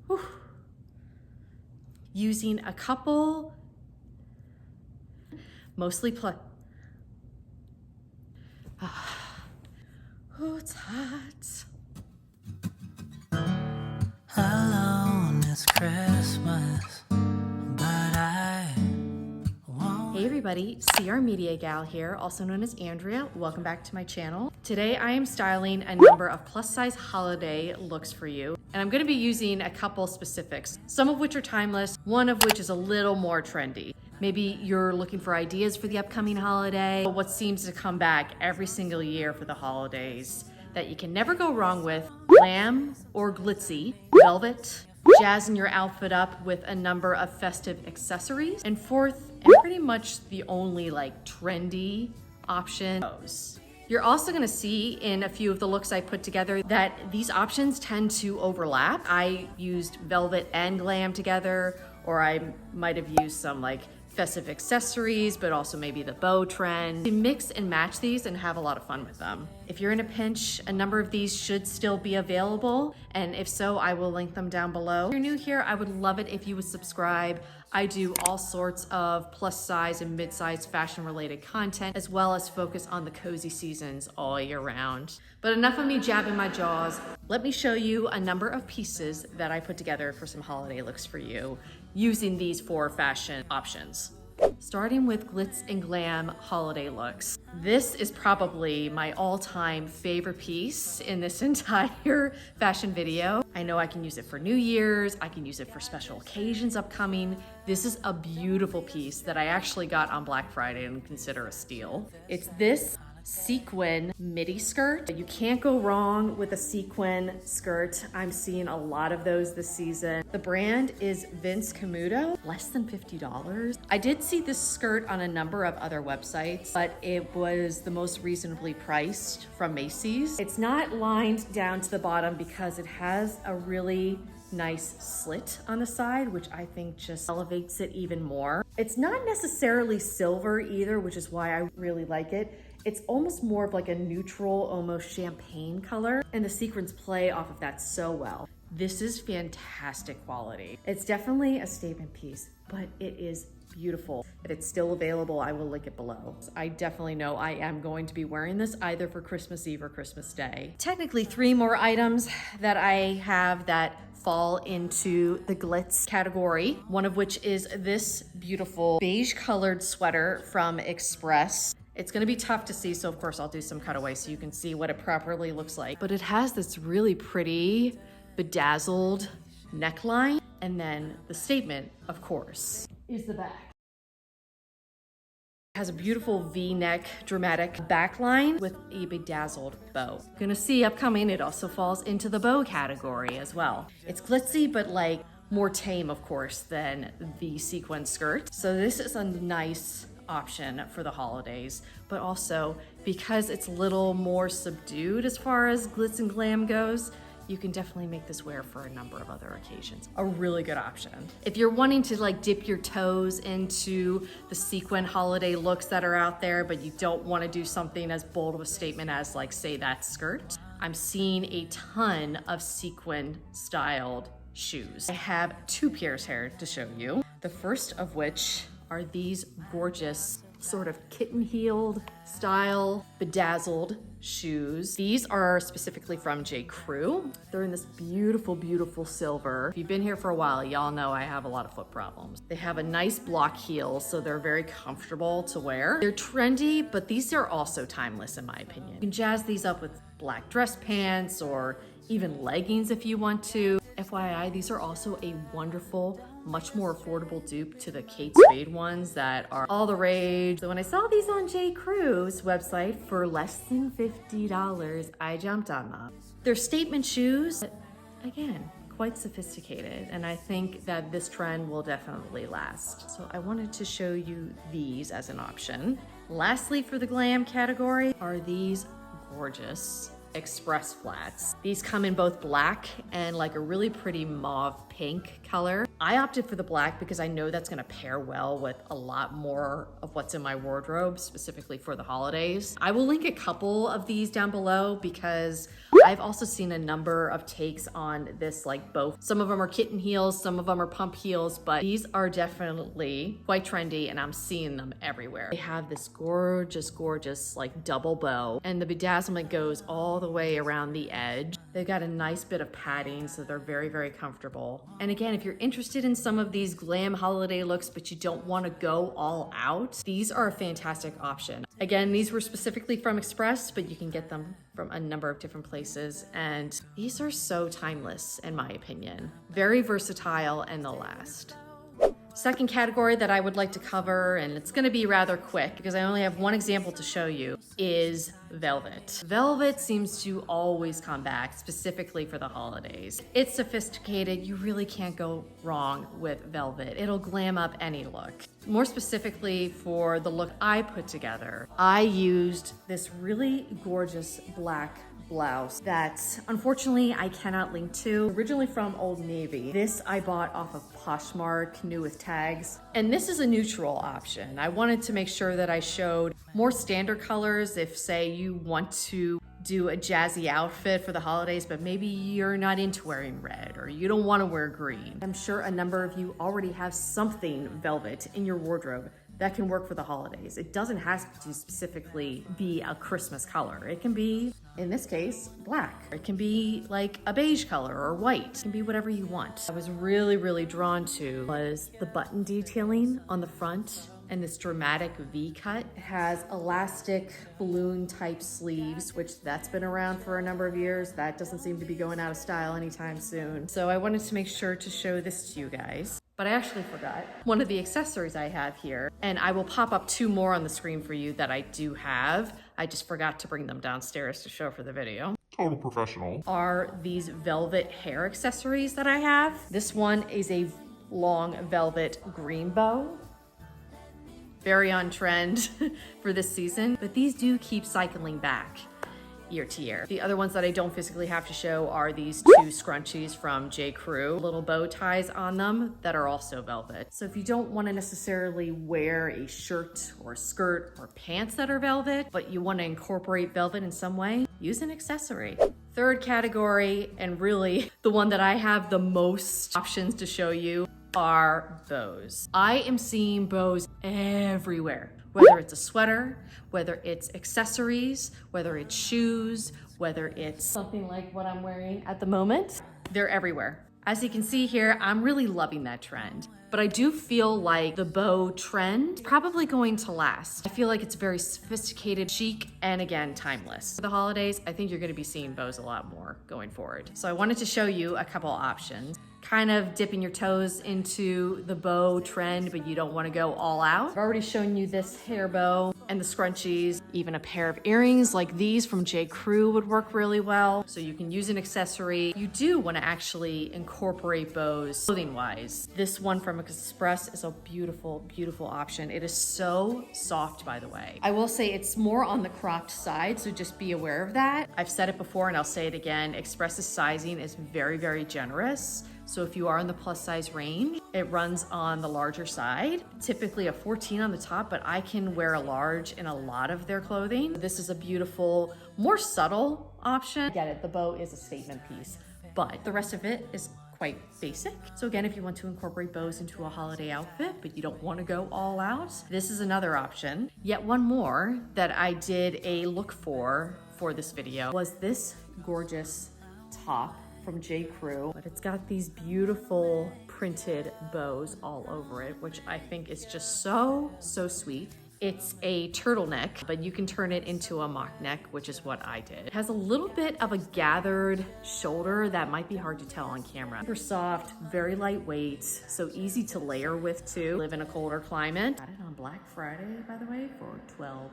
Whew. Using a couple, mostly oh, it's hot. Alone, it's Christmas, but I won't. Hey everybody, CR Media Gal here, also known as Andrea. Welcome back to my channel. Today I am styling a number of plus size holiday looks for you. And I'm gonna be using a couple specifics, some of which are timeless, one of which is a little more trendy. Maybe you're looking for ideas for the upcoming holiday, what seems to come back every single year for the holidays that you can never go wrong with: glam or glitzy, velvet, jazzing your outfit up with a number of festive accessories, and fourth, and pretty much the only like trendy option, bows. You're also gonna see in a few of the looks I put together that these options tend to overlap. I used velvet and glam together, or I might have used some like festive accessories, but also maybe the bow trend. You mix and match these and have a lot of fun with them. If you're in a pinch, a number of these should still be available, and if so, I will link them down below. If you're new here, I would love it if you would subscribe. I do all sorts of plus size and mid-size fashion related content, as well as focus on the cozy seasons all year round. But enough of me jabbing my jaws. Let me show you a number of pieces that I put together for some holiday looks for you using these 4 fashion options. Starting with glitz and glam holiday looks. This is probably my all-time favorite piece in this entire fashion video. I know I can use it for New Year's, I can use it for special occasions upcoming. This is a beautiful piece that I actually got on Black Friday and consider a steal. It's this sequin midi skirt. You can't go wrong with a sequin skirt. I'm seeing a lot of those this season. The brand is Vince Camuto, less than $50. I did see this skirt on a number of other websites, but it was the most reasonably priced from Macy's. It's not lined down to the bottom because it has a really nice slit on the side, which I think just elevates it even more. It's not necessarily silver either, which is why I really like it. It's almost more of like a neutral, almost champagne color, and the sequins play off of that so well. This is fantastic quality. It's definitely a statement piece, but it is beautiful. If it's still available, I will link it below. I definitely know I am going to be wearing this either for Christmas Eve or Christmas Day. Technically 3 more items that I have that fall into the glitz category, one of which is this beautiful beige colored sweater from Express. It's gonna be tough to see, so of course I'll do some cutaway so you can see what it properly looks like. But it has this really pretty bedazzled neckline, and then the statement, of course, is the back. It has a beautiful V-neck dramatic backline with a bedazzled bow. Gonna see upcoming, it also falls into the bow category as well. It's glitzy, but like more tame, of course, than the sequin skirt. So this is a nice option for the holidays, but also because it's a little more subdued as far as glitz and glam goes, you can definitely make this wear for a number of other occasions. A really good option. If you're wanting to like dip your toes into the sequin holiday looks that are out there, but you don't want to do something as bold of a statement as like say that skirt, I'm seeing a ton of sequin styled shoes. I have 2 pairs here to show you. The first of which are these gorgeous sort of kitten-heeled style bedazzled shoes. These are specifically from J. Crew. They're in this beautiful, beautiful silver. If you've been here for a while, y'all know I have a lot of foot problems. They have a nice block heel, so they're very comfortable to wear. They're trendy, but these are also timeless in my opinion. You can jazz these up with black dress pants or even leggings if you want to. FYI, these are also a wonderful, much more affordable dupe to the Kate Spade ones that are all the rage. So when I saw these on J. Crew's website for less than $50, I jumped on them. They're statement shoes, but again, quite sophisticated, and I think that this trend will definitely last. So I wanted to show you these as an option. Lastly, for the glam category are these gorgeous Express flats. These come in both black and like a really pretty mauve pink color. I opted for the black because I know that's gonna pair well with a lot more of what's in my wardrobe, specifically for the holidays. I will link a couple of these down below because I've also seen a number of takes on this like both. Some of them are kitten heels, some of them are pump heels, but these are definitely quite trendy and I'm seeing them everywhere. They have this gorgeous like double bow and the bedazzlement goes all the way around the edge. They've got a nice bit of padding, so they're very comfortable. And again, if you're interested in some of these glam holiday looks, but you don't want to go all out, these are a fantastic option. Again, these were specifically from Express, but you can get them from a number of different places. And these are so timeless, in my opinion. Very versatile and they'll last. Second category that I would like to cover, and it's gonna be rather quick because I only have one example to show you, is velvet. Velvet seems to always come back, specifically for the holidays. It's sophisticated, you really can't go wrong with velvet. It'll glam up any look. More specifically for the look I put together, I used this really gorgeous black blouse that unfortunately I cannot link to. Originally from Old Navy. This I bought off of Poshmark, new with tags. And this is a neutral option. I wanted to make sure that I showed more standard colors if say you want to do a jazzy outfit for the holidays, but maybe you're not into wearing red or you don't want to wear green. I'm sure a number of you already have something velvet in your wardrobe that can work for the holidays. It doesn't have to specifically be a Christmas color. It can be, in this case, black. It can be like a beige color or white. It can be whatever you want. I was really drawn to was the button detailing on the front and this dramatic V cut. It has elastic balloon type sleeves, which that's been around for a number of years. That doesn't seem to be going out of style anytime soon. So I wanted to make sure to show this to you guys. But I actually forgot one of the accessories I have here, and I will pop up two more on the screen for you that I do have. I just forgot to bring them downstairs to show for the video. Total professional. Are these velvet hair accessories that I have. This one is a long velvet green bow. Very on trend for this season, but these do keep cycling back year to year. The other ones that I don't physically have to show are these two scrunchies from J. Crew, little bow ties on them that are also velvet. So if you don't want to necessarily wear a shirt or skirt or pants that are velvet, but you want to incorporate velvet in some way, use an accessory. Third category, and really the one that I have the most options to show you, are bows. I am seeing bows everywhere. Whether it's a sweater, whether it's accessories, whether it's shoes, whether it's something like what I'm wearing at the moment, they're everywhere. As you can see here, I'm really loving that trend. But I do feel like the bow trend is probably going to last. I feel like it's very sophisticated, chic, and again, timeless. For the holidays, I think you're gonna be seeing bows a lot more going forward. So I wanted to show you a couple options. Kind of dipping your toes into the bow trend, but you don't want to go all out. I've already shown you this hair bow and the scrunchies. Even a pair of earrings like these from J. Crew would work really well. So you can use an accessory. You do want to actually incorporate bows clothing wise. This one from Express is a beautiful option. It is so soft, by the way. I will say it's more on the cropped side, so just be aware of that. I've said it before and I'll say it again. Express's sizing is very generous. So if you are in the plus size range, it runs on the larger side, typically a 14 on the top, but I can wear a large in a lot of their clothing. This is a beautiful, more subtle option. Get it, the bow is a statement piece, but the rest of it is quite basic. So again, if you want to incorporate bows into a holiday outfit, but you don't want to go all out, this is another option. Yet one more that I did a look for this video was this gorgeous top from J. Crew, but it's got these beautiful printed bows all over it, which I think is just so sweet. It's a turtleneck, but you can turn it into a mock neck, which is what I did. It has a little bit of a gathered shoulder that might be hard to tell on camera. Super soft, very lightweight, so easy to layer with too. Live in a colder climate. Got it on Black Friday, by the way, for $12.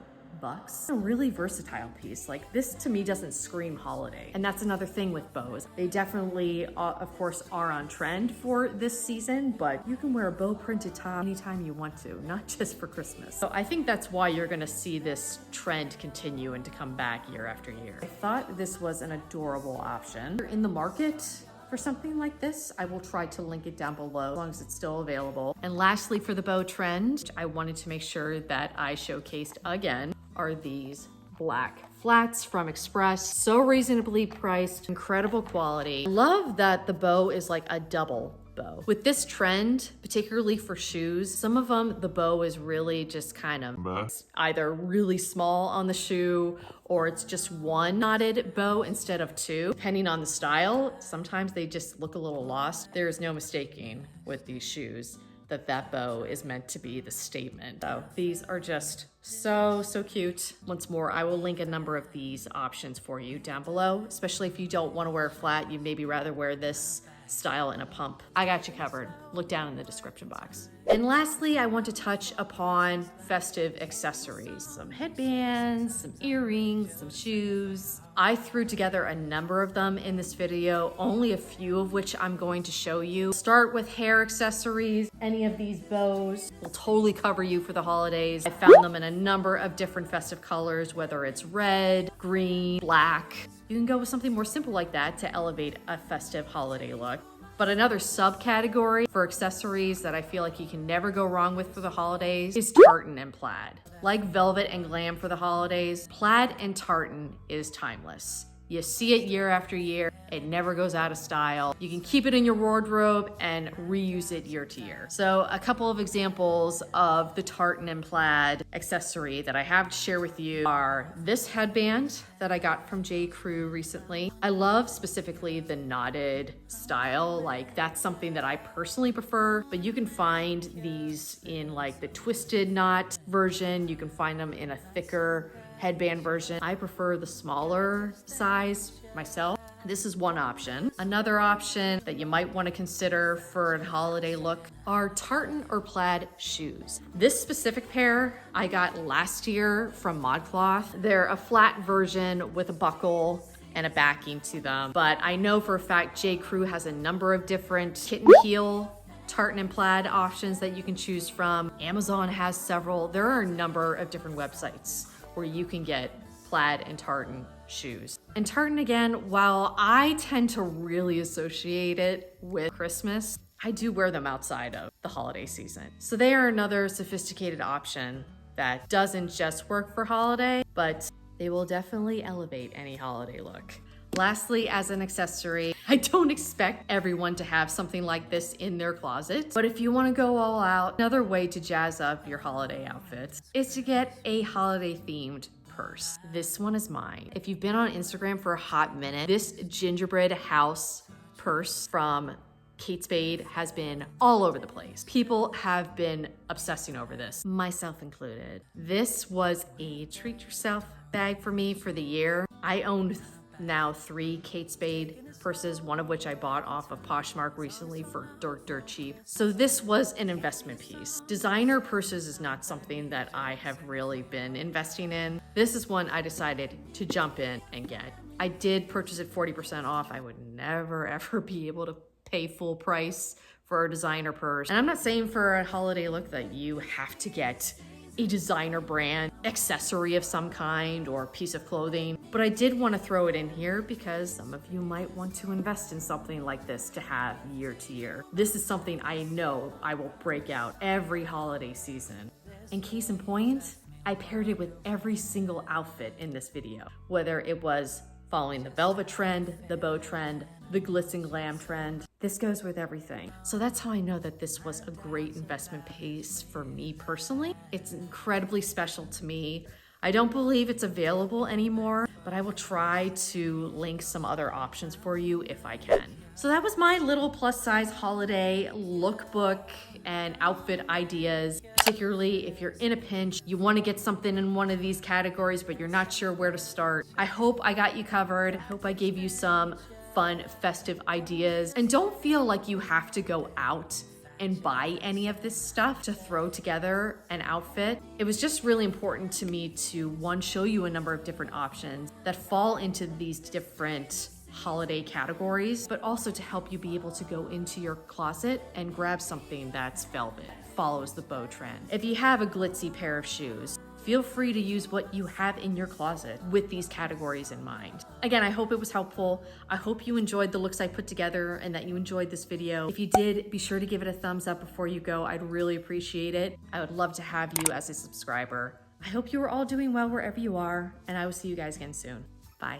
A really versatile piece. Like this to me doesn't scream holiday. And that's another thing with bows. They definitely, of course, are on trend for this season, but you can wear a bow printed top anytime you want to, not just for Christmas. So I think that's why you're gonna see this trend continue and to come back year after year. I thought this was an adorable option. If you're in the market for something like this, I will try to link it down below as long as it's still available. And lastly, for the bow trend, I wanted to make sure that I showcased again are these black flats from Express. So reasonably priced, incredible quality. Love that the bow is like a double bow. With this trend, particularly for shoes, some of them, the bow is really just kind of either really small on the shoe or it's just one knotted bow instead of two. Depending on the style, sometimes they just look a little lost. There is no mistaking with these shoes that bow is meant to be the statement. So these are just so cute. Once more, I will link a number of these options for you down below, especially if you don't want to wear a flat, you'd maybe rather wear this style in a pump. I got you covered. Look down in the description box. And lastly, I want to touch upon festive accessories. Some headbands, some earrings, some shoes. I threw together a number of them in this video, only a few of which I'm going to show you. Start with hair accessories. Any of these bows will totally cover you for the holidays. I found them in a number of different festive colors, whether it's red, green, black. You can go with something more simple like that to elevate a festive holiday look. But another subcategory for accessories that I feel like you can never go wrong with for the holidays is tartan and plaid. Like velvet and glam for the holidays, plaid and tartan is timeless. You see it year after year. It never goes out of style. You can keep it in your wardrobe and reuse it year to year. So a couple of examples of the tartan and plaid accessory that I have to share with you are this headband that I got from J. Crew recently. I love specifically the knotted style. Like that's something that I personally prefer, but you can find these in like the twisted knot version. You can find them in a thicker headband version. I prefer the smaller size myself. This is one option. Another option that you might want to consider for a holiday look are tartan or plaid shoes. This specific pair I got last year from ModCloth. They're a flat version with a buckle and a backing to them, but I know for a fact J. Crew has a number of different kitten heel tartan and plaid options that you can choose from. Amazon has several. There are a number of different websites where you can get plaid and tartan shoes. And tartan, again, while I tend to really associate it with Christmas, I do wear them outside of the holiday season. So they are another sophisticated option that doesn't just work for holiday, but they will definitely elevate any holiday look. Lastly, as an accessory, I don't expect everyone to have something like this in their closet, but if you want to go all out, another way to jazz up your holiday outfits is to get a holiday themed purse. This one is mine. If you've been on Instagram for a hot minute, this gingerbread house purse from Kate Spade has been all over the place. People have been obsessing over this, myself included. This was a treat yourself bag for me for the year. I owned now 3 Kate Spade purses, one of which I bought off of Poshmark recently for dirt cheap. So this was an investment piece. Designer purses is not something that I have really been investing in. This is one I decided to jump in and get. I did purchase it 40% off. I would never ever be able to pay full price for a designer purse. And I'm not saying for a holiday look that you have to get a designer brand accessory of some kind or piece of clothing, but I did want to throw it in here because some of you might want to invest in something like this to have year to year. This is something I know I will break out every holiday season. And case in point, I paired it with every single outfit in this video, whether it was following the velvet trend, the bow trend, the glitz and glam trend. This goes with everything. So that's how I know that this was a great investment piece for me personally. It's incredibly special to me. I don't believe it's available anymore, but I will try to link some other options for you if I can. So that was my little plus size holiday lookbook and outfit ideas, particularly if you're in a pinch, you want to get something in one of these categories, but you're not sure where to start. I hope I got you covered. I hope I gave you some fun, festive ideas. And don't feel like you have to go out and buy any of this stuff to throw together an outfit. It was just really important to me to, one, show you a number of different options that fall into these different holiday categories, but also to help you be able to go into your closet and grab something that's velvet, follows the bow trend. If you have a glitzy pair of shoes, feel free to use what you have in your closet with these categories in mind. Again, I hope it was helpful. I hope you enjoyed the looks I put together and that you enjoyed this video. If you did, be sure to give it a thumbs up before you go. I'd really appreciate it. I would love to have you as a subscriber. I hope you are all doing well wherever you are, and I will see you guys again soon. Bye.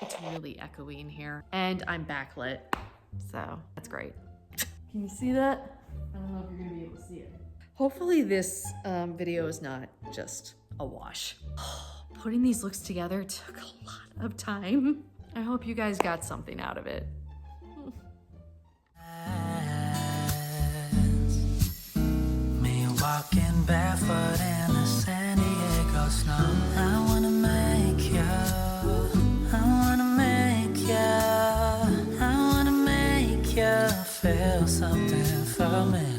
It's really echoey in here, and I'm backlit, so that's great. Can you see that? I don't know if you're gonna be able to see it. Hopefully this video is not just a wash. Putting these looks together took a lot of time. I hope you guys got something out of it. Me walking barefoot in the San Diego snow. I wanna make you, I wanna make you, I wanna make you feel something for me.